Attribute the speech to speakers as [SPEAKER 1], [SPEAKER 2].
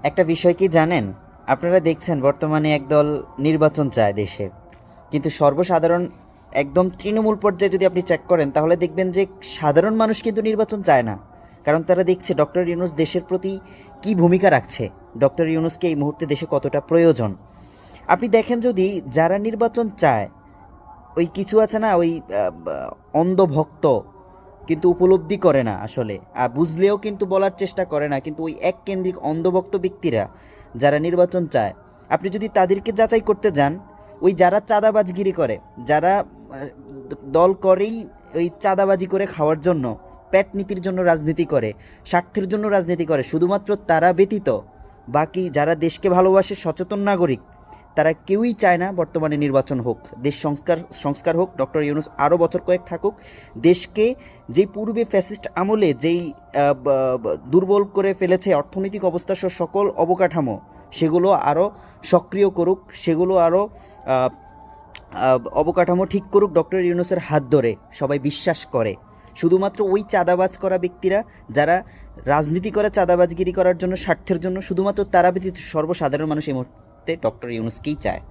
[SPEAKER 1] একটা বিষয় কি জানেন? আপনারা দেখছেন বর্তমানে একদল নির্বাচন চায় দেশে। কিন্তু সর্বসাধারণ একদম তৃণমূল পর্যায়ে যদি আপনি চেক করেন তাহলে দেখবেন যে সাধারণ মানুষ কিন্তু নির্বাচন চায় না। কারণ তারা দেখছে ডক্টর ইউনূস দেশের প্রতি কী ভূমিকা রাখছে। ডক্টর ইউনূসকে এই মুহূর্তে দেশে কতটা প্রয়োজন। আপনি দেখেন যদি যারা নির্বাচন চায়, ওই কিছু আছে না ওই অন্ধভক্ত কিন্তু উপলব্ধি করে না আসলে, বুঝলেও কিন্তু বলার চেষ্টা করে না, কিন্তু ওই এককেন্দ্রিক অন্ধভক্ত ব্যক্তিরা যারা নির্বাচন চায়, আপনি যদি তাদেরকে যাচাই করতে যান, ওই যারা চাঁদাবাজগিরি করে, যারা দল করেই ওই চাঁদাবাজি করে খাওয়ার জন্য, পেট নীতির জন্য রাজনীতি করে, স্বার্থের জন্য রাজনীতি করে, শুধুমাত্র তারা ব্যতীত বাকি যারা দেশকে ভালোবাসে সচেতন নাগরিক তারা কেউই চায় না বর্তমানে নির্বাচন হোক, দেশ সংস্কার হোক, ডক্টর ইউনূস আরও বছর কয়েক থাকুক, দেশকে যেই পূর্বে ফ্যাসিস্ট আমলে যেই দুর্বল করে ফেলেছে অর্থনৈতিক অবস্থা সহ সকল অবকাঠামো, সেগুলো আরও সক্রিয় করুক, সেগুলো আরও অবকাঠামো ঠিক করুক ডক্টর ইউনূসের হাত ধরে সবাই বিশ্বাস করে। শুধুমাত্র ওই চাঁদাবাজ করা ব্যক্তিরা যারা রাজনীতি করে চাঁদাবাজগিরি করার জন্য, স্বার্থের জন্য, শুধুমাত্র তারা ব্যতীত সর্বসাধারণ মানুষ এই মুহূর্তে ডক্টর ইউনূসকেই চায়।